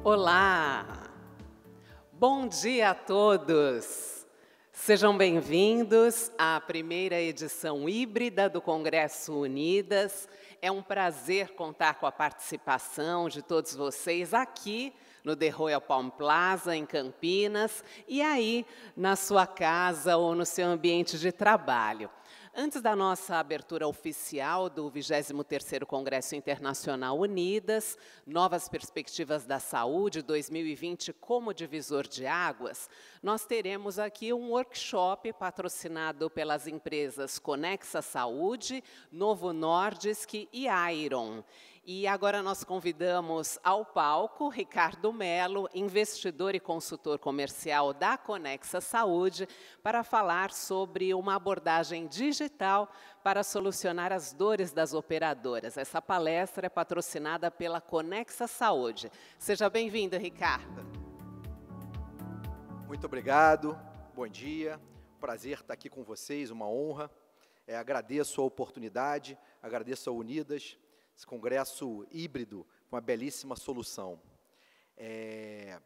Olá! Bom dia a todos! Sejam bem-vindos à primeira edição híbrida do Congresso Unidas. É um prazer contar com a participação de todos vocês aqui no The Royal Palm Plaza, em Campinas, e aí na sua casa ou no seu ambiente de trabalho. Antes da nossa abertura oficial do 23º Congresso Internacional Unidas, Novas Perspectivas da Saúde 2020 como divisor de águas, nós teremos aqui um workshop patrocinado pelas empresas Conexa Saúde, Novo Nordisk e Iron. E agora nós convidamos ao palco Ricardo Mello, investidor e consultor comercial da Conexa Saúde, para falar sobre uma abordagem digital para solucionar as dores das operadoras. Essa palestra é patrocinada pela Conexa Saúde. Seja bem-vindo, Ricardo. Muito obrigado, bom dia, prazer estar aqui com vocês, uma honra. Agradeço a oportunidade, agradeço a Unidas, esse congresso híbrido, uma belíssima solução.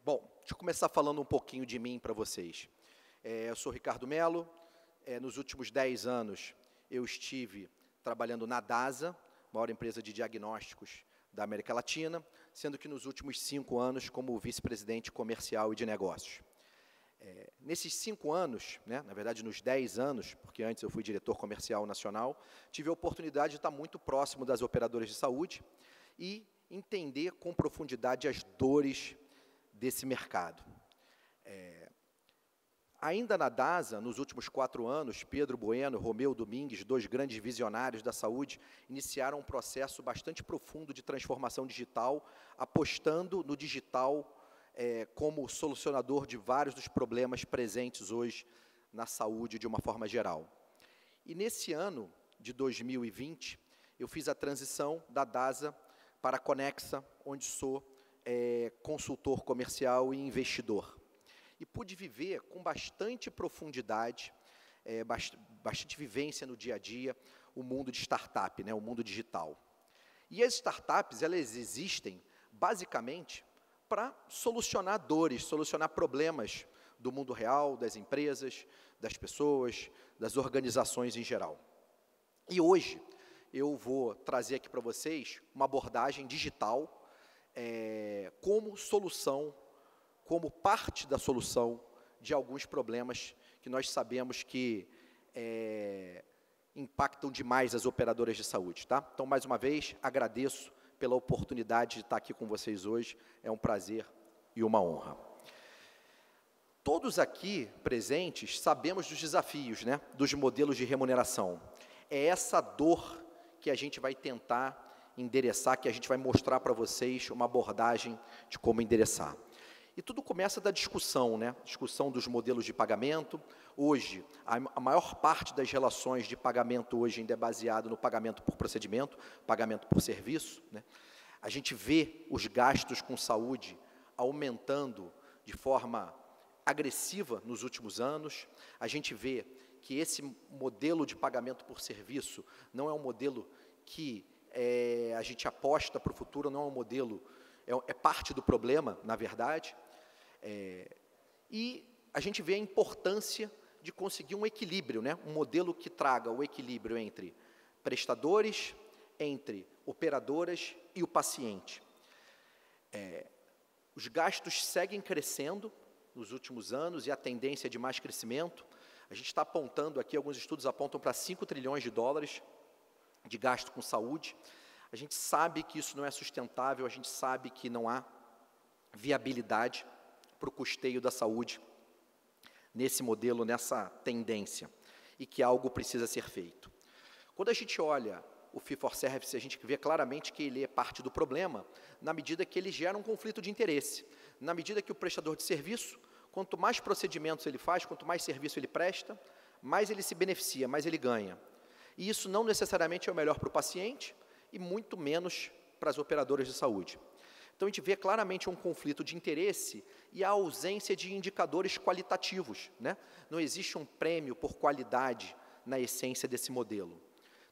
Bom, deixa eu começar falando um pouquinho de mim para vocês. Eu sou Ricardo Mello, nos últimos 10 anos eu estive trabalhando na DASA, maior empresa de diagnósticos da América Latina, sendo que nos últimos 5 anos como vice-presidente comercial e de negócios. Nesses 5 anos, na verdade nos 10 anos, porque antes eu fui diretor comercial nacional, tive a oportunidade de estar muito próximo das operadoras de saúde e entender com profundidade as dores desse mercado. Ainda na DASA, nos últimos 4 anos, Pedro Bueno e Romeu Domingues, 2 grandes visionários da saúde, iniciaram um processo bastante profundo de transformação digital, apostando no digital como solucionador de vários dos problemas presentes hoje na saúde de uma forma geral. E nesse ano de 2020, eu fiz a transição da DASA para a Conexa, onde sou consultor comercial e investidor. E pude viver com bastante profundidade, bastante vivência no dia a dia, o mundo de startup, o mundo digital. E as startups, elas existem basicamente para solucionar dores, solucionar problemas do mundo real, das empresas, das pessoas, das organizações em geral. E hoje eu vou trazer aqui para vocês uma abordagem digital como solução, como parte da solução de alguns problemas que nós sabemos que impactam demais as operadoras de saúde. Tá? Então, mais uma vez, agradeço pela oportunidade de estar aqui com vocês hoje, é um prazer e uma honra. Todos aqui presentes sabemos dos desafios, dos modelos de remuneração. É essa dor que a gente vai tentar endereçar, que a gente vai mostrar para vocês uma abordagem de como endereçar. E tudo começa da discussão, discussão dos modelos de pagamento. Hoje, a maior parte das relações de pagamento hoje ainda é baseado no pagamento por procedimento, pagamento por serviço. A gente vê os gastos com saúde aumentando de forma agressiva nos últimos anos. A gente vê que esse modelo de pagamento por serviço não é um modelo que a gente aposta para o futuro, não é um modelo, é parte do problema, na verdade. E a gente vê a importância de conseguir um equilíbrio, um modelo que traga o equilíbrio entre prestadores, entre operadoras e o paciente. Os gastos seguem crescendo nos últimos anos e a tendência é de mais crescimento. A gente está apontando aqui, alguns estudos apontam para 5 trilhões de dólares de gasto com saúde. A gente sabe que isso não é sustentável, a gente sabe que não há viabilidade para o custeio da saúde nesse modelo, nessa tendência, e que algo precisa ser feito. Quando a gente olha o Fee for Service, a gente vê claramente que ele é parte do problema, na medida que ele gera um conflito de interesse. Na medida que o prestador de serviço, quanto mais procedimentos ele faz, quanto mais serviço ele presta, mais ele se beneficia, mais ele ganha. E isso não necessariamente é o melhor para o paciente e muito menos para as operadoras de saúde. Então, a gente vê claramente um conflito de interesse e a ausência de indicadores qualitativos. Não existe um prêmio por qualidade na essência desse modelo.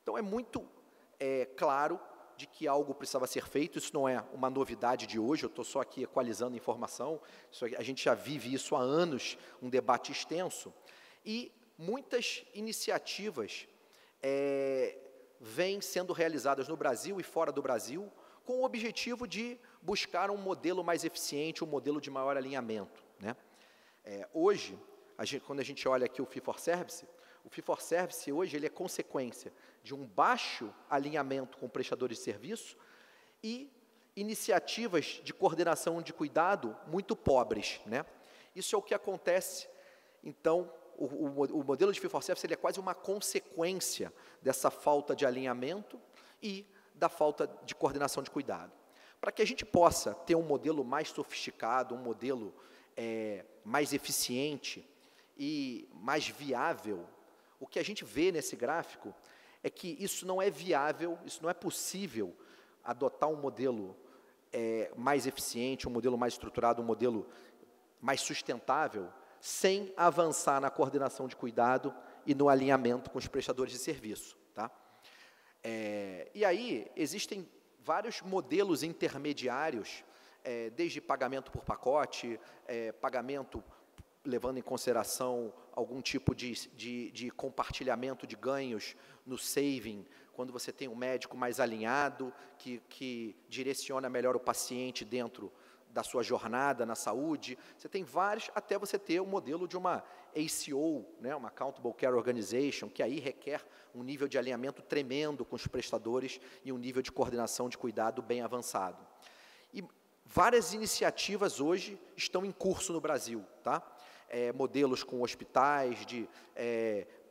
Então, é muito claro de que algo precisava ser feito. Isso não é uma novidade de hoje, eu estou só aqui equalizando informação, a gente já vive isso há anos, um debate extenso, e muitas iniciativas vêm sendo realizadas no Brasil e fora do Brasil, com o objetivo de buscar um modelo mais eficiente, um modelo de maior alinhamento, né? Hoje, quando a gente olha aqui o Fee-for-Service hoje ele é consequência de um baixo alinhamento com prestadores de serviço e iniciativas de coordenação de cuidado muito pobres, né? Isso é o que acontece, então, o modelo de Fee-for-Service ele é quase uma consequência dessa falta de alinhamento e da falta de coordenação de cuidado. Para que a gente possa ter um modelo mais sofisticado, um modelo mais eficiente e mais viável, o que a gente vê nesse gráfico é que isso não é viável, isso não é possível adotar um modelo mais eficiente, um modelo mais estruturado, um modelo mais sustentável, sem avançar na coordenação de cuidado e no alinhamento com os prestadores de serviço, tá? E aí, existem vários modelos intermediários, desde pagamento por pacote, pagamento levando em consideração algum tipo de compartilhamento de ganhos no saving, quando você tem um médico mais alinhado, que direciona melhor o paciente dentro da sua jornada na saúde. Você tem vários, até você ter o modelo de uma ACO, né, uma Accountable Care Organization, que aí requer um nível de alinhamento tremendo com os prestadores e um nível de coordenação de cuidado bem avançado. E várias iniciativas hoje estão em curso no Brasil, tá? Modelos com hospitais, de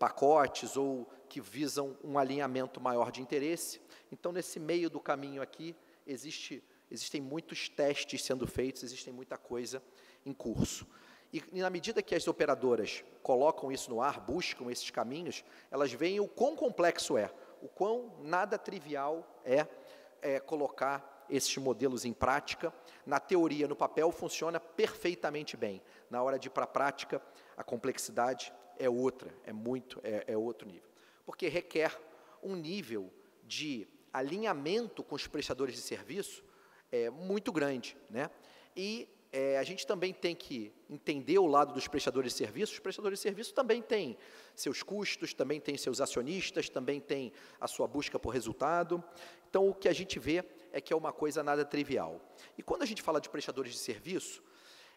pacotes ou que visam um alinhamento maior de interesse. Então, nesse meio do caminho aqui, existem muitos testes sendo feitos, existe muita coisa em curso. E na medida que as operadoras colocam isso no ar, buscam esses caminhos, elas veem o quão complexo o quão nada trivial colocar esses modelos em prática. Na teoria, no papel, funciona perfeitamente bem. Na hora de ir para a prática, a complexidade é outra, é outro nível. Porque requer um nível de alinhamento com os prestadores de serviço muito grande, né? E a gente também tem que entender o lado dos prestadores de serviço. Os prestadores de serviço também têm seus custos, também têm seus acionistas, também têm a sua busca por resultado. Então, o que a gente vê é que é uma coisa nada trivial. E quando a gente fala de prestadores de serviço,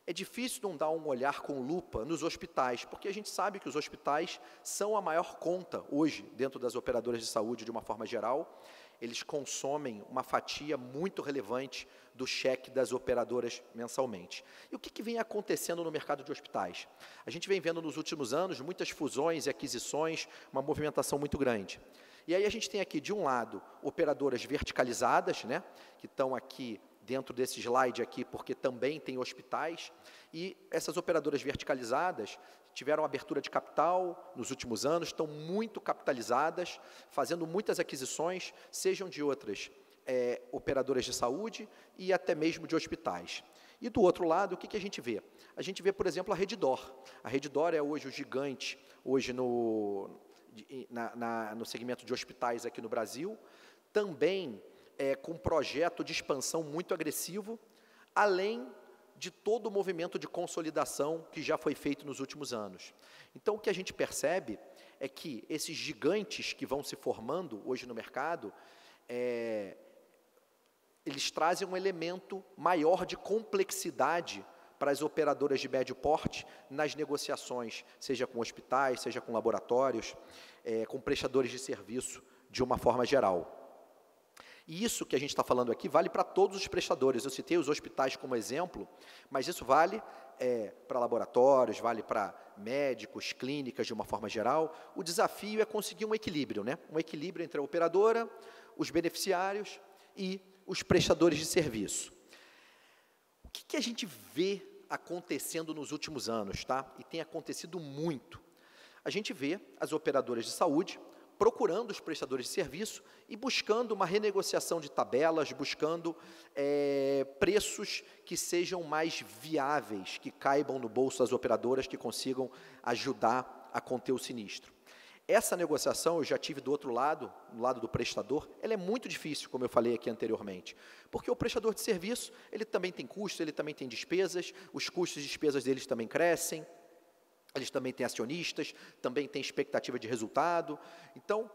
é difícil não dar um olhar com lupa nos hospitais, porque a gente sabe que os hospitais são a maior conta hoje dentro das operadoras de saúde de uma forma geral. Eles consomem uma fatia muito relevante do cheque das operadoras mensalmente. E o que vem acontecendo no mercado de hospitais? A gente vem vendo nos últimos anos muitas fusões e aquisições, uma movimentação muito grande. E aí a gente tem aqui, de um lado, operadoras verticalizadas, né, que estão aqui dentro desse slide aqui, porque também tem hospitais, e essas operadoras verticalizadas tiveram abertura de capital nos últimos anos, estão muito capitalizadas, fazendo muitas aquisições, sejam de outras operadoras de saúde e até mesmo de hospitais. E do outro lado, o que a gente vê? A gente vê, por exemplo, a Redditor. A Redditor é hoje o gigante, hoje no segmento de hospitais aqui no Brasil, também com um projeto de expansão muito agressivo, além de todo o movimento de consolidação que já foi feito nos últimos anos. Então, o que a gente percebe é que esses gigantes que vão se formando hoje no mercado, eles trazem um elemento maior de complexidade para as operadoras de médio porte nas negociações, seja com hospitais, seja com laboratórios, com prestadores de serviço, de uma forma geral. E isso que a gente está falando aqui vale para todos os prestadores. Eu citei os hospitais como exemplo, mas isso vale para laboratórios, vale para médicos, clínicas de uma forma geral. O desafio é conseguir um equilíbrio, né? Um equilíbrio entre a operadora, os beneficiários e os prestadores de serviço. O que a gente vê acontecendo nos últimos anos, tá? E tem acontecido muito. A gente vê as operadoras de saúde procurando os prestadores de serviço e buscando uma renegociação de tabelas, buscando preços que sejam mais viáveis, que caibam no bolso das operadoras, que consigam ajudar a conter o sinistro. essa negociação, eu já tive do outro lado, do lado do prestador, ela é muito difícil, como eu falei aqui anteriormente, porque o prestador de serviço, ele também tem custos, ele também tem despesas, os custos e despesas deles também crescem, eles também têm acionistas, também têm expectativa de resultado. Então,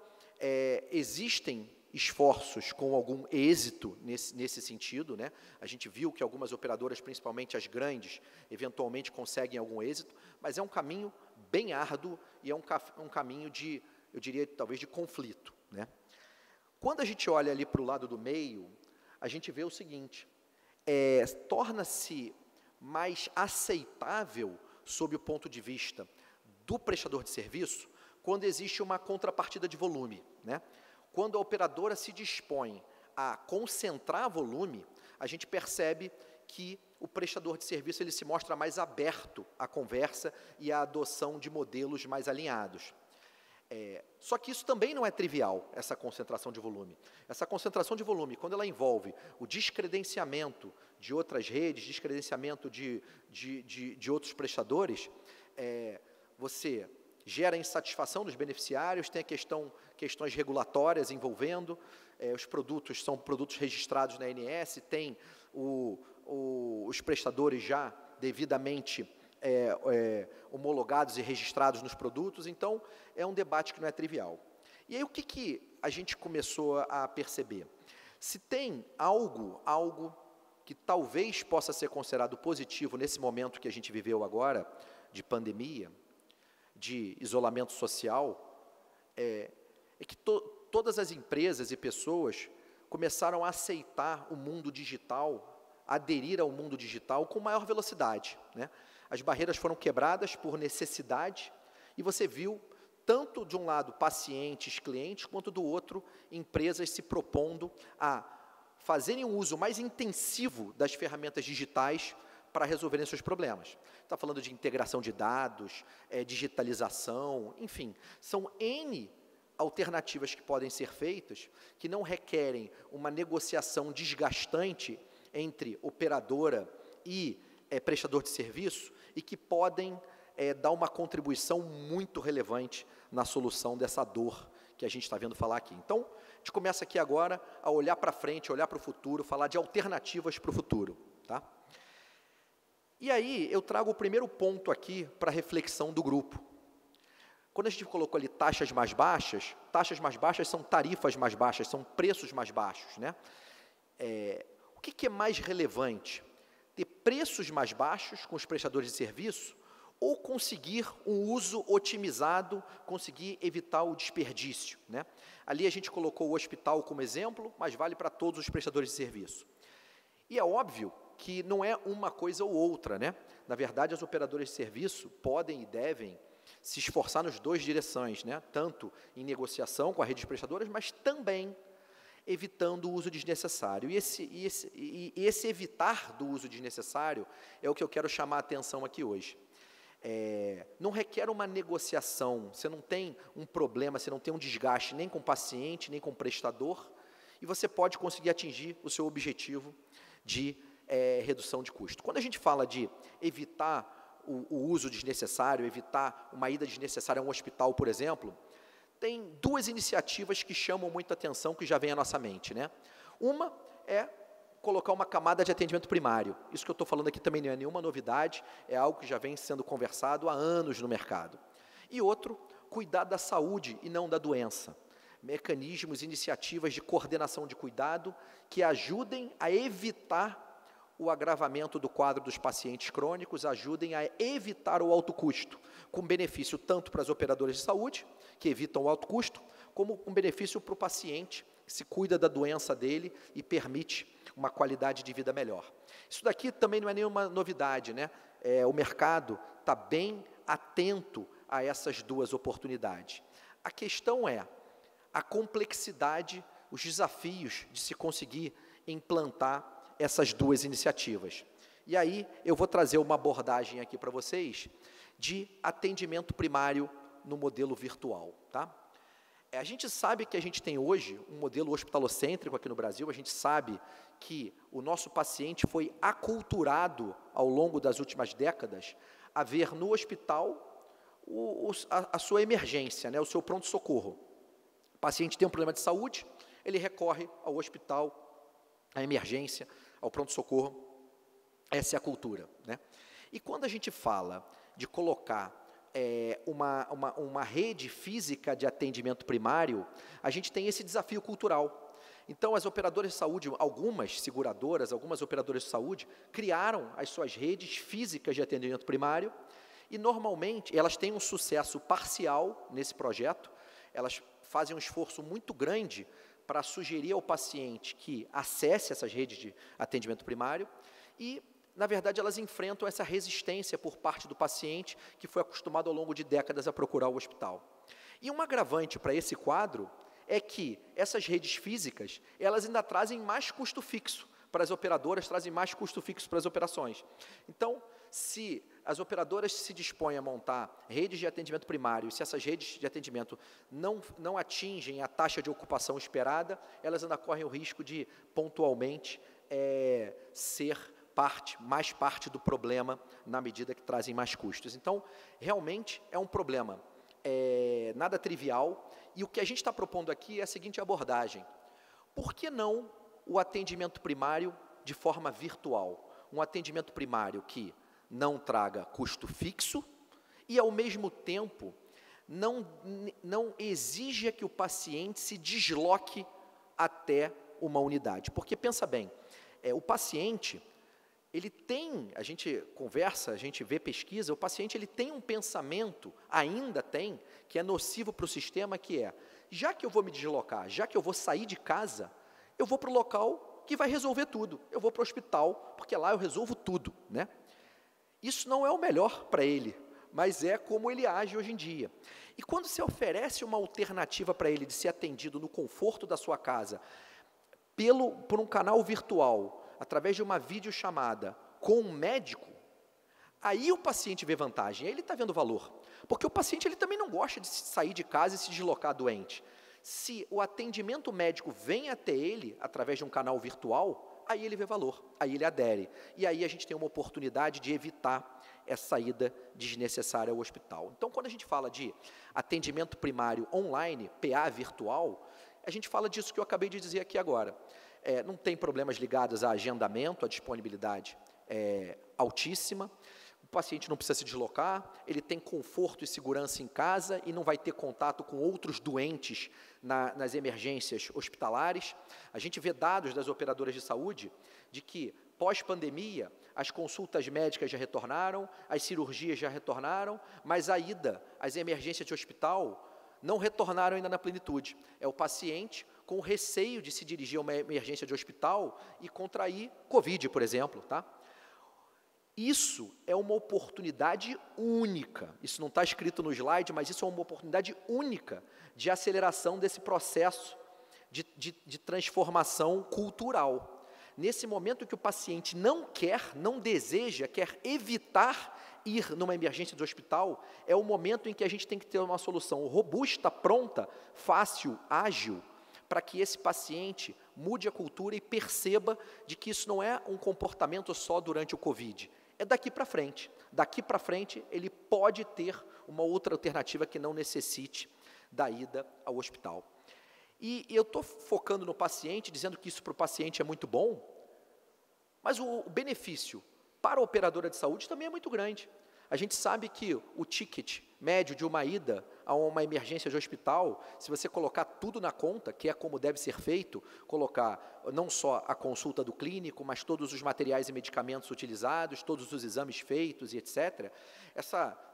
existem esforços com algum êxito nesse sentido, né? A gente viu que algumas operadoras, principalmente as grandes, eventualmente conseguem algum êxito, mas é um caminho bem árduo e é um caminho de, eu diria, talvez de conflito, né? Quando a gente olha ali para o lado do meio, a gente vê o seguinte, torna-se mais aceitável sob o ponto de vista do prestador de serviço, quando existe uma contrapartida de volume, né? Quando a operadora se dispõe a concentrar volume, a gente percebe que o prestador de serviço ele se mostra mais aberto à conversa e à adoção de modelos mais alinhados. Só que isso também não é trivial, essa concentração de volume. Essa concentração de volume, quando ela envolve o descredenciamento de outras redes, descredenciamento de outros prestadores, você gera insatisfação dos beneficiários, tem questões regulatórias envolvendo, os produtos são produtos registrados na ANS, tem os prestadores já devidamente homologados e registrados nos produtos, então é um debate que não é trivial. E aí o que a gente começou a perceber? Se tem algo que talvez possa ser considerado positivo nesse momento que a gente viveu agora, de pandemia, de isolamento social, é que todas as empresas e pessoas começaram a aceitar o mundo digital, aderir ao mundo digital com maior velocidade, né? As barreiras foram quebradas por necessidade e você viu, tanto de um lado pacientes, clientes, quanto do outro empresas se propondo a fazerem um uso mais intensivo das ferramentas digitais para resolverem seus problemas. Está falando de integração de dados, digitalização, enfim, são N alternativas que podem ser feitas, que não requerem uma negociação desgastante entre operadora e prestador de serviço, e que podem dar uma contribuição muito relevante na solução dessa dor que a gente está vendo falar aqui. Então, a gente começa aqui agora a olhar para frente, olhar para o futuro, falar de alternativas para o futuro, tá? E aí, eu trago o primeiro ponto aqui para a reflexão do grupo. Quando a gente colocou ali taxas mais baixas são tarifas mais baixas, são preços mais baixos, né? O que é mais relevante? Ter preços mais baixos com os prestadores de serviço ou conseguir um uso otimizado, conseguir evitar o desperdício, né? Ali a gente colocou o hospital como exemplo, mas vale para todos os prestadores de serviço. E é óbvio que não é uma coisa ou outra, né? Na verdade, as operadoras de serviço podem e devem se esforçar nas duas direções, né? Tanto em negociação com a rede de prestadoras, mas também evitando o uso desnecessário. E esse evitar do uso desnecessário é o que eu quero chamar a atenção aqui hoje. Não requer uma negociação, você não tem um problema, você não tem um desgaste nem com o paciente, nem com o prestador, e você pode conseguir atingir o seu objetivo de redução de custo. Quando a gente fala de evitar o uso desnecessário, evitar uma ida desnecessária a um hospital, por exemplo, tem duas iniciativas que chamam muita atenção, que já vem à nossa mente, né? Uma é colocar uma camada de atendimento primário. Isso que eu estou falando aqui também não é nenhuma novidade, é algo que já vem sendo conversado há anos no mercado. E outro, cuidar da saúde e não da doença. Mecanismos, iniciativas de coordenação de cuidado que ajudem a evitar o agravamento do quadro dos pacientes crônicos, ajudem a evitar o alto custo, com benefício tanto para as operadoras de saúde, que evitam o alto custo, como um benefício para o paciente, que se cuida da doença dele e permite uma qualidade de vida melhor. Isso daqui também não é nenhuma novidade, né? O mercado está bem atento a essas duas oportunidades. A questão é a complexidade, os desafios de se conseguir implantar essas duas iniciativas. E aí eu vou trazer uma abordagem aqui para vocês de atendimento primário no modelo virtual, tá? A gente sabe que a gente tem hoje um modelo hospitalocêntrico aqui no Brasil, a gente sabe que o nosso paciente foi aculturado ao longo das últimas décadas a ver no hospital a sua emergência, né, o seu pronto-socorro. O paciente tem um problema de saúde, ele recorre ao hospital, à emergência, ao pronto-socorro. Essa é a cultura, né? E quando a gente fala de colocar uma rede física de atendimento primário, a gente tem esse desafio cultural. Então, as operadoras de saúde, algumas seguradoras, algumas operadoras de saúde, criaram as suas redes físicas de atendimento primário e, normalmente, elas têm um sucesso parcial nesse projeto, elas fazem um esforço muito grande para sugerir ao paciente que acesse essas redes de atendimento primário e, na verdade, elas enfrentam essa resistência por parte do paciente que foi acostumado ao longo de décadas a procurar o hospital. E um agravante para esse quadro é que essas redes físicas, elas ainda trazem mais custo fixo para as operadoras, trazem mais custo fixo para as operações. Então, se as operadoras se dispõem a montar redes de atendimento primário, se essas redes de atendimento não atingem a taxa de ocupação esperada, elas ainda correm o risco de, pontualmente, ser mais parte do problema, na medida que trazem mais custos. Então, realmente, é um problema nada trivial, e o que a gente está propondo aqui é a seguinte abordagem: por que não o atendimento primário de forma virtual? Um atendimento primário que não traga custo fixo e, ao mesmo tempo, não exija que o paciente se desloque até uma unidade. Porque, pensa bem, o paciente, ele tem, a gente conversa, a gente vê pesquisa, o paciente ele tem um pensamento, ainda tem, que é nocivo para o sistema, que é, já que eu vou me deslocar, já que eu vou sair de casa, eu vou para o local que vai resolver tudo. Eu vou para o hospital, porque lá eu resolvo tudo, né? Isso não é o melhor para ele, mas é como ele age hoje em dia. E quando você oferece uma alternativa para ele de ser atendido no conforto da sua casa, por um canal virtual, através de uma videochamada com um médico, aí o paciente vê vantagem, aí ele está vendo valor. Porque o paciente ele também não gosta de sair de casa e se deslocar doente. Se o atendimento médico vem até ele, através de um canal virtual, aí ele vê valor, aí ele adere. E aí a gente tem uma oportunidade de evitar essa ida desnecessária ao hospital. Então, quando a gente fala de atendimento primário online, PA virtual, a gente fala disso que eu acabei de dizer aqui agora. Não tem problemas ligados a agendamento, a disponibilidade altíssima, o paciente não precisa se deslocar, ele tem conforto e segurança em casa e não vai ter contato com outros doentes nas emergências hospitalares. A gente vê dados das operadoras de saúde de que, pós-pandemia, as consultas médicas já retornaram, as cirurgias já retornaram, mas a ida às emergências de hospital não retornaram ainda na plenitude. É o paciente com receio de se dirigir a uma emergência de hospital e contrair Covid, por exemplo, tá? Isso é uma oportunidade única, isso não está escrito no slide, mas isso é uma oportunidade única de aceleração desse processo de transformação cultural. Nesse momento que o paciente não deseja, quer evitar ir numa emergência do hospital, é o momento em que a gente tem que ter uma solução robusta, pronta, fácil, ágil, para que esse paciente mude a cultura e perceba de que isso não é um comportamento só durante o Covid, é daqui para frente. Daqui para frente, ele pode ter uma outra alternativa que não necessite da ida ao hospital. E eu estou focando no paciente, dizendo que isso para o paciente é muito bom, mas o benefício para a operadora de saúde também é muito grande. A gente sabe que o ticket médio de uma ida a uma emergência de hospital, se você colocar tudo na conta, que é como deve ser feito, colocar não só a consulta do clínico, mas todos os materiais e medicamentos utilizados, todos os exames feitos e etc.,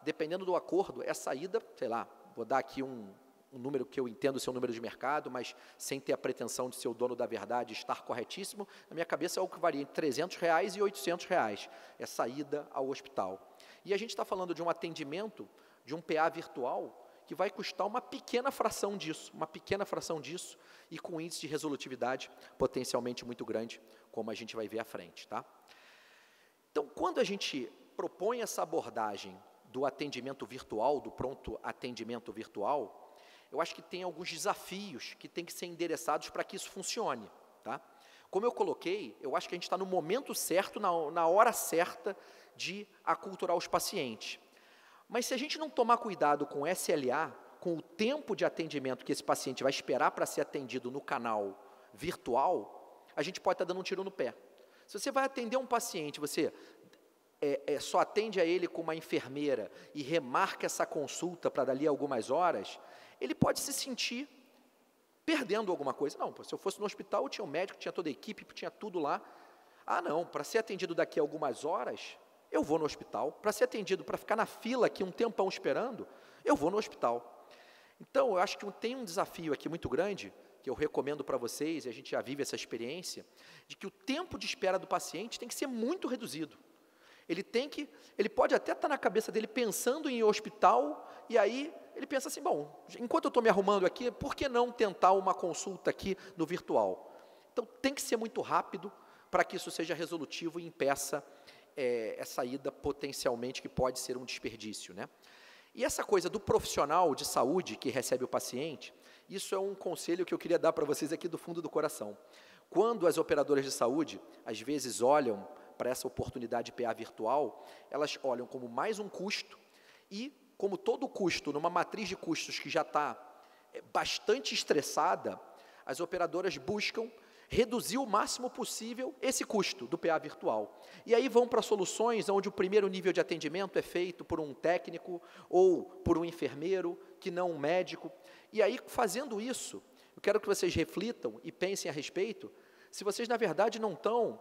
dependendo do acordo, essa ida, sei lá, vou dar aqui um número que eu entendo ser um número de mercado, mas sem ter a pretensão de ser o dono da verdade e estar corretíssimo, na minha cabeça é o que varia entre R$300 e R$800, essa ida ao hospital. E a gente está falando de um atendimento, de um PA virtual, que vai custar uma pequena fração disso, e com índice de resolutividade potencialmente muito grande, como a gente vai ver à frente, tá? Então, quando a gente propõe essa abordagem do atendimento virtual, do pronto atendimento virtual, eu acho que tem alguns desafios que têm que ser endereçados para que isso funcione, tá? Como eu coloquei, eu acho que a gente está no momento certo, na hora certa de aculturar os pacientes. Mas se a gente não tomar cuidado com SLA, com o tempo de atendimento que esse paciente vai esperar para ser atendido no canal virtual, a gente pode estar dando um tiro no pé. Se você vai atender um paciente, você só atende a ele com uma enfermeira e remarca essa consulta para dali algumas horas, ele pode se sentir perdendo alguma coisa. Não, se eu fosse no hospital, eu tinha um médico, tinha toda a equipe, tinha tudo lá. Ah, não, para ser atendido daqui a algumas horas, eu vou no hospital. Para ser atendido, para ficar na fila aqui um tempão esperando, eu vou no hospital. Então, eu acho que tem um desafio aqui muito grande, que eu recomendo para vocês, e a gente já vive essa experiência, de que o tempo de espera do paciente tem que ser muito reduzido. Ele pode até estar na cabeça dele pensando em ir ao hospital, e aí ele pensa assim, bom, enquanto eu estou me arrumando aqui, por que não tentar uma consulta aqui no virtual? Então, tem que ser muito rápido para que isso seja resolutivo e impeça essa ida potencialmente que pode ser um desperdício, né? E essa coisa do profissional de saúde que recebe o paciente, isso é um conselho que eu queria dar para vocês aqui do fundo do coração. Quando as operadoras de saúde, às vezes, olham para essa oportunidade de PA virtual, elas olham como mais um custo e, como todo custo, numa matriz de custos que já está bastante estressada, as operadoras buscam reduzir o máximo possível esse custo do PA virtual. E aí vão para soluções onde o primeiro nível de atendimento é feito por um técnico ou por um enfermeiro, que não um médico. E aí, fazendo isso, eu quero que vocês reflitam e pensem a respeito, se vocês, na verdade, não estão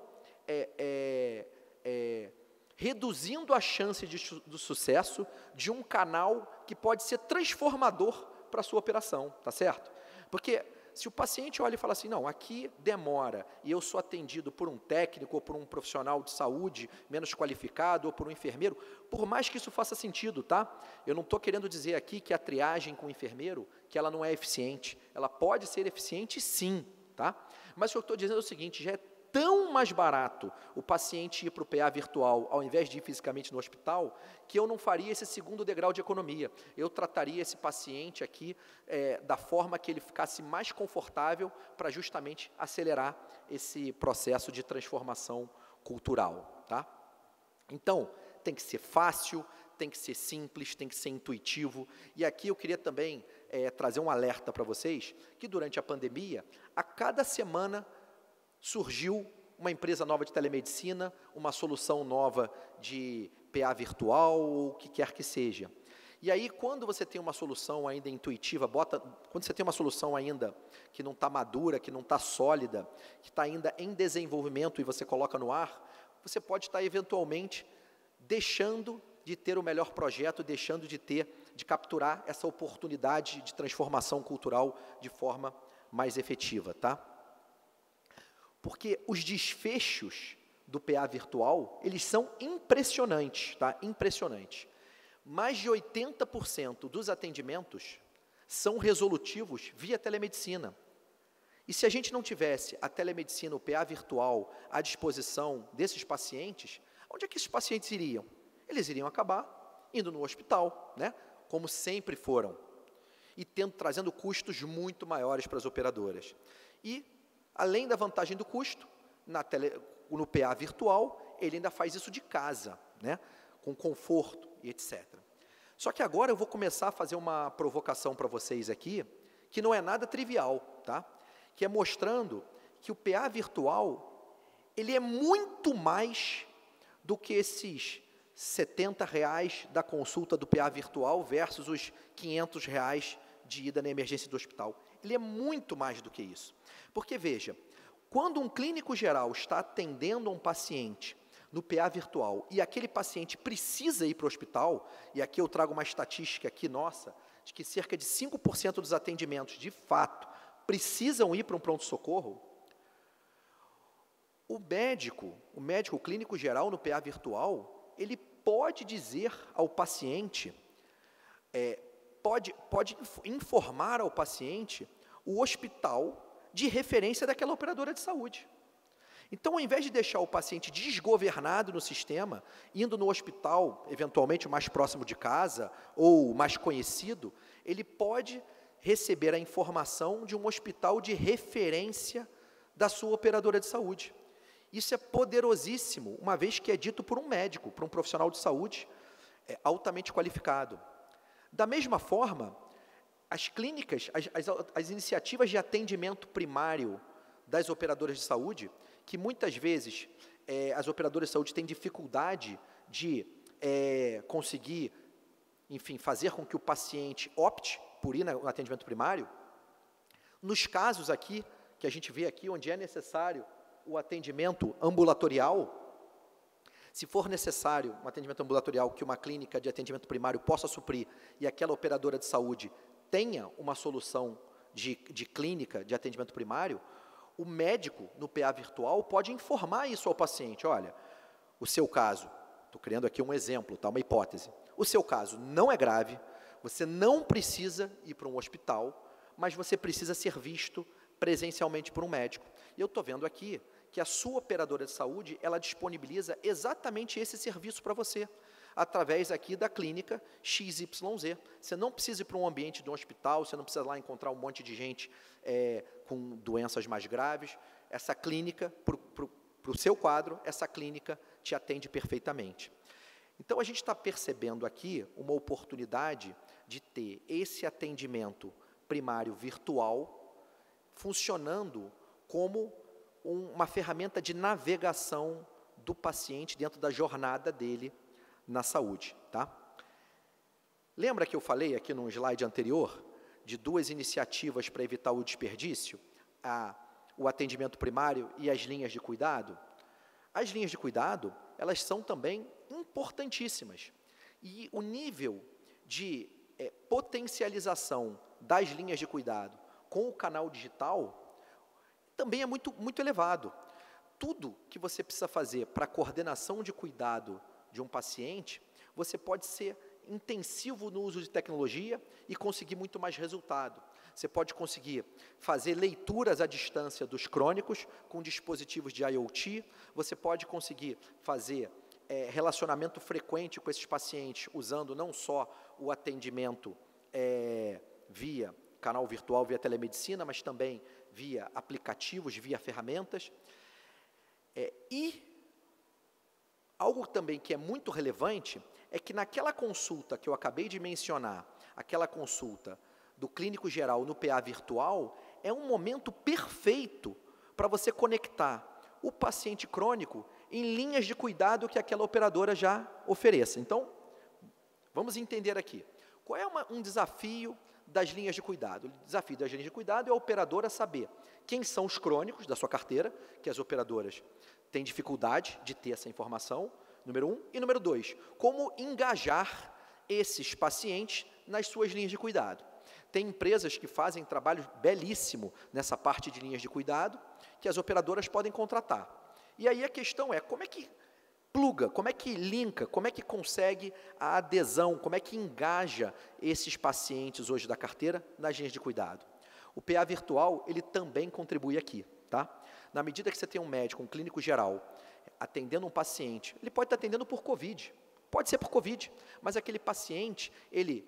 reduzindo a chance do sucesso de um canal que pode ser transformador para a sua operação, tá certo? Porque se o paciente olha e fala assim, não, aqui demora e eu sou atendido por um técnico ou por um profissional de saúde menos qualificado ou por um enfermeiro, por mais que isso faça sentido, tá? Eu não estou querendo dizer aqui que a triagem com o enfermeiro, que ela não é eficiente. Ela pode ser eficiente sim, tá? Mas o que eu estou dizendo é o seguinte, já é tão mais barato o paciente ir para o PA virtual, ao invés de ir fisicamente no hospital, que eu não faria esse segundo degrau de economia. Eu trataria esse paciente aqui da forma que ele ficasse mais confortável para justamente acelerar esse processo de transformação cultural, tá? Então, tem que ser fácil, tem que ser simples, tem que ser intuitivo. E aqui eu queria também trazer um alerta para vocês, que durante a pandemia, a cada semana surgiu uma empresa nova de telemedicina, uma solução nova de PA virtual, ou o que quer que seja. E aí, quando você tem uma solução ainda intuitiva, quando você tem uma solução ainda que não está madura, que não está sólida, que está ainda em desenvolvimento e você coloca no ar, você pode estar eventualmente deixando de ter o melhor projeto, deixando de capturar essa oportunidade de transformação cultural de forma mais efetiva, tá? Porque os desfechos do PA virtual, eles são impressionantes, tá? Impressionantes. Mais de 80% dos atendimentos são resolutivos via telemedicina. E se a gente não tivesse a telemedicina, o PA virtual, à disposição desses pacientes, onde é que esses pacientes iriam? Eles iriam acabar indo no hospital, né? Como sempre foram, e trazendo custos muito maiores para as operadoras. E, além da vantagem do custo, no PA virtual, ele ainda faz isso de casa, né? Com conforto e etc. Só que agora eu vou começar a fazer uma provocação para vocês aqui, que não é nada trivial, tá? Que é mostrando que o PA virtual, ele é muito mais do que esses R$70 da consulta do PA virtual versus os R$500 de ida na emergência do hospital. Ele é muito mais do que isso. Porque, veja, quando um clínico geral está atendendo a um paciente no PA virtual e aquele paciente precisa ir para o hospital, e aqui eu trago uma estatística aqui nossa, de que cerca de 5% dos atendimentos, de fato, precisam ir para um pronto-socorro, o médico clínico geral no PA virtual, ele pode dizer ao paciente, pode informar ao paciente o hospital de referência daquela operadora de saúde. Então, ao invés de deixar o paciente desgovernado no sistema, indo no hospital, eventualmente mais próximo de casa, ou mais conhecido, ele pode receber a informação de um hospital de referência da sua operadora de saúde. Isso é poderosíssimo, uma vez que é dito por um médico, por um profissional de saúde, altamente qualificado. Da mesma forma, as clínicas, as iniciativas de atendimento primário das operadoras de saúde, que muitas vezes as operadoras de saúde têm dificuldade de conseguir, enfim, fazer com que o paciente opte por ir no atendimento primário. Nos casos aqui, que a gente vê aqui, onde é necessário o atendimento ambulatorial, se for necessário um atendimento ambulatorial que uma clínica de atendimento primário possa suprir e aquela operadora de saúde tenha uma solução de clínica de atendimento primário, o médico, no PA virtual, pode informar isso ao paciente. Olha, o seu caso, estou criando aqui um exemplo, tá, uma hipótese, o seu caso não é grave, você não precisa ir para um hospital, mas você precisa ser visto presencialmente por um médico. E eu estou vendo aqui que a sua operadora de saúde, ela disponibiliza exatamente esse serviço para você, através aqui da clínica XYZ. Você não precisa ir para um ambiente de um hospital, você não precisa lá encontrar um monte de gente com doenças mais graves. Essa clínica, para o seu quadro, essa clínica te atende perfeitamente. Então, a gente está percebendo aqui uma oportunidade de ter esse atendimento primário virtual funcionando como uma ferramenta de navegação do paciente dentro da jornada dele na saúde, tá? Lembra que eu falei aqui num slide anterior de duas iniciativas para evitar o desperdício? O atendimento primário e as linhas de cuidado? As linhas de cuidado, elas são também importantíssimas. E o nível de potencialização das linhas de cuidado com o canal digital também é muito elevado. Tudo que você precisa fazer para a coordenação de cuidado de um paciente, você pode ser intensivo no uso de tecnologia e conseguir muito mais resultado. Você pode conseguir fazer leituras à distância dos crônicos com dispositivos de IoT, você pode conseguir fazer relacionamento frequente com esses pacientes, usando não só o atendimento via canal virtual, via telemedicina, mas também via aplicativos, via ferramentas. E algo também que é muito relevante é que naquela consulta que eu acabei de mencionar, aquela consulta do clínico geral no PA virtual, é um momento perfeito para você conectar o paciente crônico em linhas de cuidado que aquela operadora já ofereça. Então, vamos entender aqui. Qual é um desafio das linhas de cuidado? O desafio das linhas de cuidado é a operadora saber quem são os crônicos da sua carteira, que as operadoras têm dificuldade de ter essa informação, número 1. E número 2, como engajar esses pacientes nas suas linhas de cuidado. Tem empresas que fazem trabalho belíssimo nessa parte de linhas de cuidado, que as operadoras podem contratar. E aí a questão é, como é que pluga, como é que linka, como é que consegue a adesão, como é que engaja esses pacientes hoje da carteira nas linhas de cuidado? O PA virtual, ele também contribui aqui, tá? Na medida que você tem um médico, um clínico geral, atendendo um paciente, ele pode estar atendendo por Covid, pode ser por Covid, mas aquele paciente, ele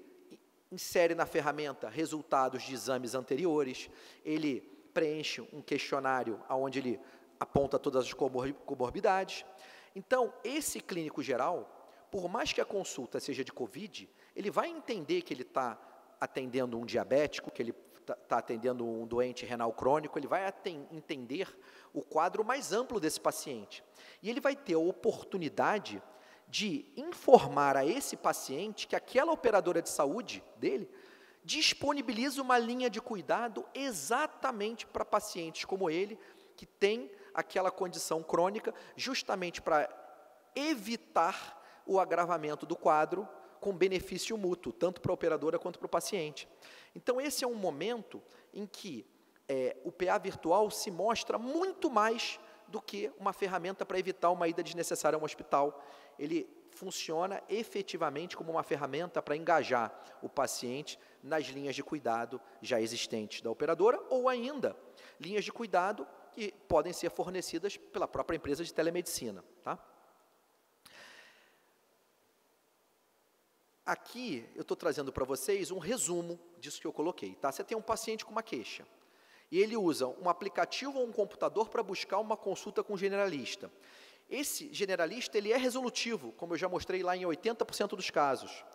insere na ferramenta resultados de exames anteriores, ele preenche um questionário onde ele aponta todas as comorbidades. Então, esse clínico geral, por mais que a consulta seja de Covid, ele vai entender que ele está atendendo um diabético, que ele está atendendo um doente renal crônico, ele vai entender o quadro mais amplo desse paciente. E ele vai ter a oportunidade de informar a esse paciente que aquela operadora de saúde dele disponibiliza uma linha de cuidado exatamente para pacientes como ele, que tem aquela condição crônica, justamente para evitar o agravamento do quadro com benefício mútuo, tanto para a operadora quanto para o paciente. Então, esse é um momento em que o PA virtual se mostra muito mais do que uma ferramenta para evitar uma ida desnecessária a um hospital. Ele funciona efetivamente como uma ferramenta para engajar o paciente nas linhas de cuidado já existentes da operadora, ou ainda, linhas de cuidado que podem ser fornecidas pela própria empresa de telemedicina, tá? Aqui, eu estou trazendo para vocês um resumo disso que eu coloquei, tá? Você tem um paciente com uma queixa, e ele usa um aplicativo ou um computador para buscar uma consulta com um generalista. Esse generalista, ele é resolutivo, como eu já mostrei lá em 80% dos casos.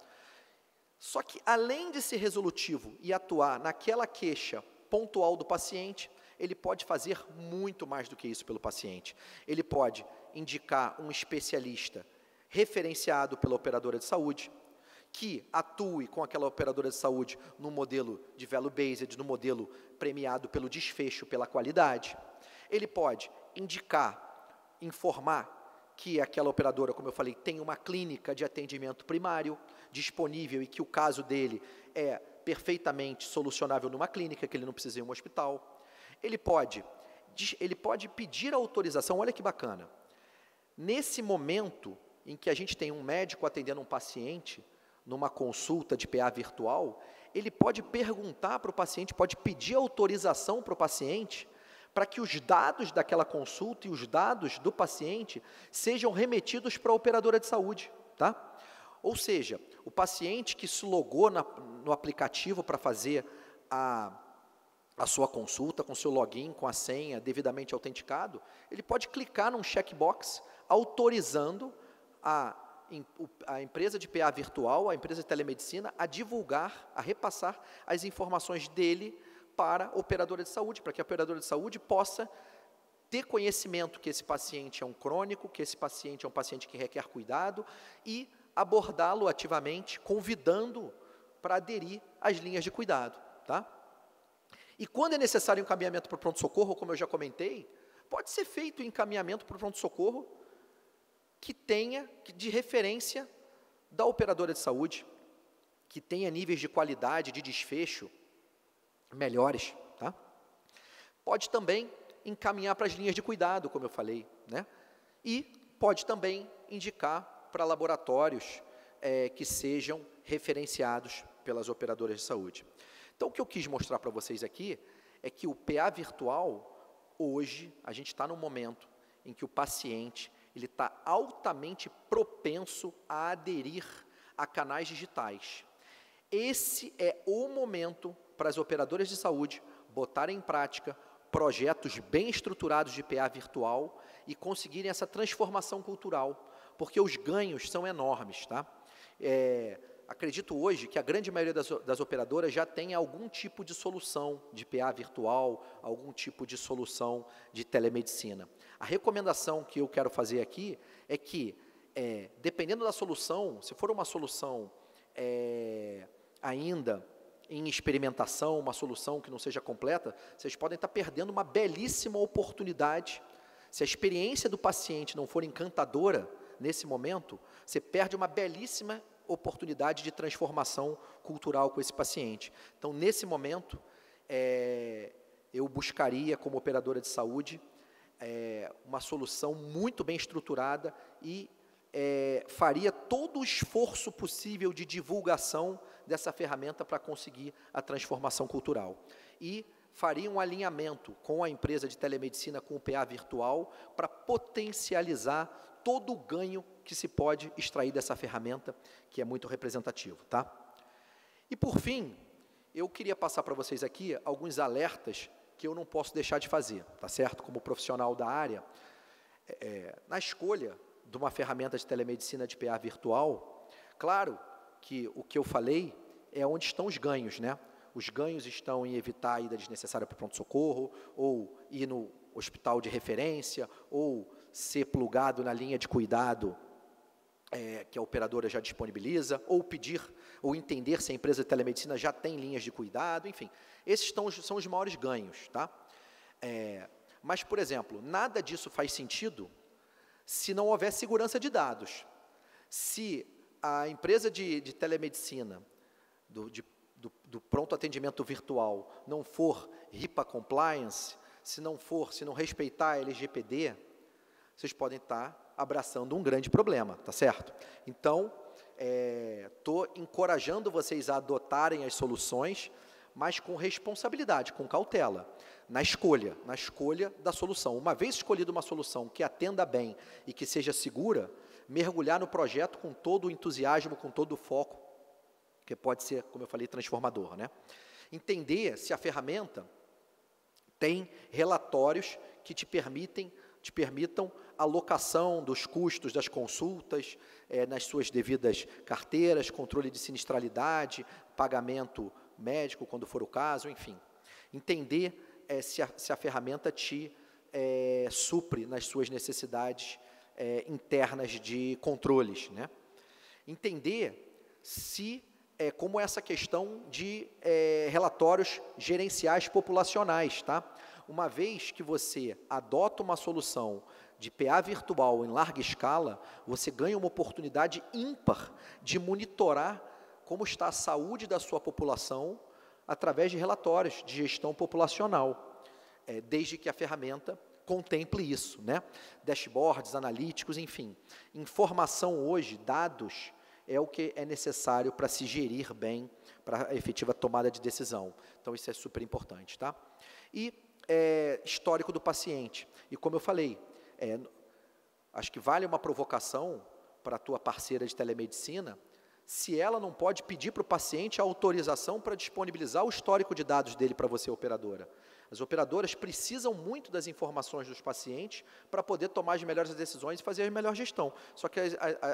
Só que, além de ser resolutivo e atuar naquela queixa pontual do paciente, ele pode fazer muito mais do que isso pelo paciente. Ele pode indicar um especialista referenciado pela operadora de saúde, que atue com aquela operadora de saúde no modelo de value-based, no modelo premiado pelo desfecho, pela qualidade. Ele pode indicar, informar que aquela operadora, como eu falei, tem uma clínica de atendimento primário disponível e que o caso dele é perfeitamente solucionável numa clínica, que ele não precisa ir em um hospital. Ele pode pedir autorização, olha que bacana. Nesse momento em que a gente tem um médico atendendo um paciente, numa consulta de PA virtual, ele pode perguntar para o paciente, pode pedir autorização para o paciente, para que os dados daquela consulta e os dados do paciente sejam remetidos para a operadora de saúde, tá? Ou seja, o paciente que se logou no aplicativo para fazer a sua consulta, com seu login, com a senha devidamente autenticado, ele pode clicar num checkbox autorizando a empresa de PA virtual, a empresa de telemedicina, a divulgar, a repassar as informações dele para a operadora de saúde, para que a operadora de saúde possa ter conhecimento que esse paciente é um crônico, que esse paciente é um paciente que requer cuidado e abordá-lo ativamente, convidando para aderir às linhas de cuidado, tá? E quando é necessário encaminhamento para o pronto-socorro, como eu já comentei, pode ser feito o encaminhamento para o pronto-socorro que tenha de referência da operadora de saúde, que tenha níveis de qualidade, de desfecho melhores, tá? Pode também encaminhar para as linhas de cuidado, como eu falei, né? E pode também indicar para laboratórios que sejam referenciados pelas operadoras de saúde. Então, o que eu quis mostrar para vocês aqui é que o PA virtual, hoje, a gente está num momento em que o paciente ele está altamente propenso a aderir a canais digitais. Esse é o momento para as operadoras de saúde botarem em prática projetos bem estruturados de PA virtual e conseguirem essa transformação cultural, porque os ganhos são enormes, tá? Acredito hoje que a grande maioria das operadoras já tem algum tipo de solução de PA virtual, algum tipo de solução de telemedicina. A recomendação que eu quero fazer aqui é que, dependendo da solução, se for uma solução ainda em experimentação, uma solução que não seja completa, vocês podem estar perdendo uma belíssima oportunidade. Se a experiência do paciente não for encantadora nesse momento, você perde uma belíssima oportunidade de transformação cultural com esse paciente. Então, nesse momento, eu buscaria, como operadora de saúde, uma solução muito bem estruturada e faria todo o esforço possível de divulgação dessa ferramenta para conseguir a transformação cultural. E faria um alinhamento com a empresa de telemedicina, com o PA virtual, para potencializar todo o ganho que se pode extrair dessa ferramenta, que é muito representativo, tá? E, por fim, eu queria passar para vocês aqui alguns alertas que eu não posso deixar de fazer, tá certo? Como profissional da área, na escolha de uma ferramenta de telemedicina de PA virtual, claro que o que eu falei é onde estão os ganhos, né? Os ganhos estão em evitar a ida desnecessária para o pronto-socorro, ou ir no hospital de referência, ou ser plugado na linha de cuidado que a operadora já disponibiliza, ou pedir, ou entender se a empresa de telemedicina já tem linhas de cuidado, enfim. Esses são os maiores ganhos, tá? Mas, por exemplo, nada disso faz sentido se não houver segurança de dados. Se a empresa de telemedicina, do pronto atendimento virtual, não for HIPAA compliance, se não respeitar a LGPD, vocês podem estar abraçando um grande problema, tá certo? Então, estou encorajando vocês a adotarem as soluções, mas com responsabilidade, com cautela, na escolha da solução. Uma vez escolhida uma solução que atenda bem e que seja segura, mergulhar no projeto com todo o entusiasmo, com todo o foco, que pode ser, como eu falei, transformador, né? Entender se a ferramenta tem relatórios que te permitam alocação dos custos das consultas nas suas devidas carteiras, controle de sinistralidade, pagamento médico, quando for o caso, enfim. Entender se a ferramenta te supre nas suas necessidades internas de controles, né? Entender se como essa questão de relatórios gerenciais populacionais, tá? Uma vez que você adota uma solução de PA virtual em larga escala, você ganha uma oportunidade ímpar de monitorar como está a saúde da sua população através de relatórios de gestão populacional, desde que a ferramenta contemple isso, né? Dashboards, analíticos, enfim. Informação hoje, dados, é o que é necessário para se gerir bem, para a efetiva tomada de decisão. Então, isso é super importante, tá? E histórico do paciente. E como eu falei, acho que vale uma provocação para a tua parceira de telemedicina, se ela não pode pedir para o paciente a autorização para disponibilizar o histórico de dados dele para você, operadora. As operadoras precisam muito das informações dos pacientes para poder tomar as melhores decisões e fazer a melhor gestão. Só que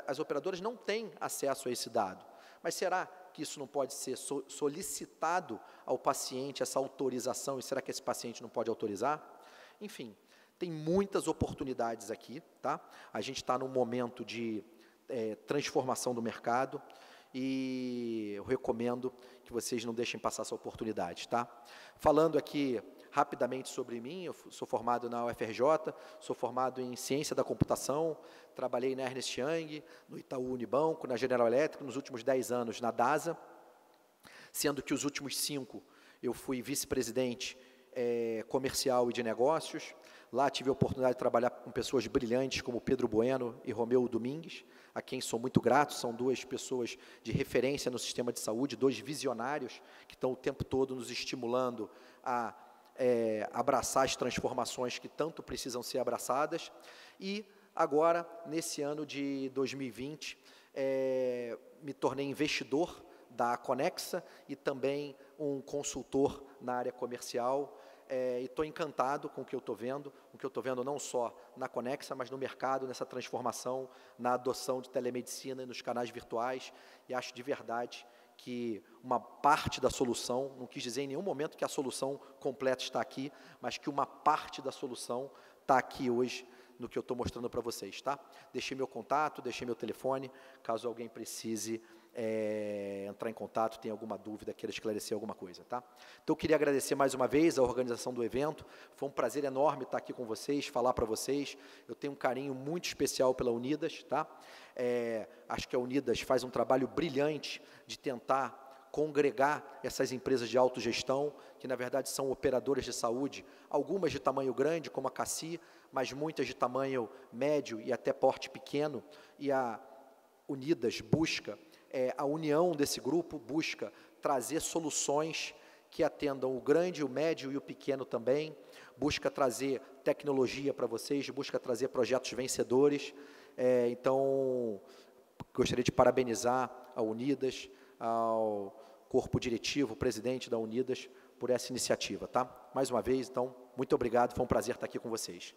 as operadoras não têm acesso a esse dado. Mas será que isso não pode ser solicitado ao paciente, essa autorização, e será que esse paciente não pode autorizar? Enfim, tem muitas oportunidades aqui, tá? A gente está num momento de transformação do mercado e eu recomendo que vocês não deixem passar essa oportunidade, tá? Falando aqui rapidamente sobre mim, eu sou formado na UFRJ, sou formado em Ciência da Computação, trabalhei na Ernst Young, no Itaú Unibanco, na General Electric, nos últimos 10 anos na DASA, sendo que os últimos 5 eu fui vice-presidente comercial e de negócios. Lá tive a oportunidade de trabalhar com pessoas brilhantes como Pedro Bueno e Romeu Domingues, a quem sou muito grato. São 2 pessoas de referência no sistema de saúde, 2 visionários que estão o tempo todo nos estimulando a abraçar as transformações que tanto precisam ser abraçadas. E agora, nesse ano de 2020, me tornei investidor da Conexa e também um consultor na área comercial. E estou encantado com o que eu estou vendo não só na Conexa, mas no mercado, nessa transformação, na adoção de telemedicina e nos canais virtuais, e acho de verdade que uma parte da solução, não quis dizer em nenhum momento que a solução completa está aqui, mas que uma parte da solução está aqui hoje, no que eu estou mostrando para vocês, tá? Deixei meu contato, deixei meu telefone, caso alguém precise entrar em contato, tenha alguma dúvida, queira esclarecer alguma coisa, tá? Então, eu queria agradecer mais uma vez a organização do evento, foi um prazer enorme estar aqui com vocês, falar para vocês, eu tenho um carinho muito especial pela Unidas, tá? Acho que a Unidas faz um trabalho brilhante de tentar congregar essas empresas de autogestão, que na verdade são operadoras de saúde, algumas de tamanho grande, como a Cassi, mas muitas de tamanho médio e até porte pequeno, e a Unidas busca, a união desse grupo busca trazer soluções que atendam o grande, o médio e o pequeno também, busca trazer tecnologia para vocês, busca trazer projetos vencedores. Então, gostaria de parabenizar a Unidas, ao corpo diretivo, o presidente da Unidas, por essa iniciativa, tá? Mais uma vez, então, muito obrigado, foi um prazer estar aqui com vocês.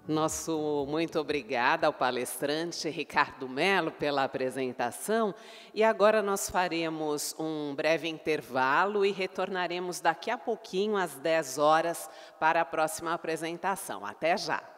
Nosso muito obrigada ao palestrante Ricardo Mello pela apresentação. E agora nós faremos um breve intervalo e retornaremos daqui a pouquinho, às 10 horas, para a próxima apresentação. Até já!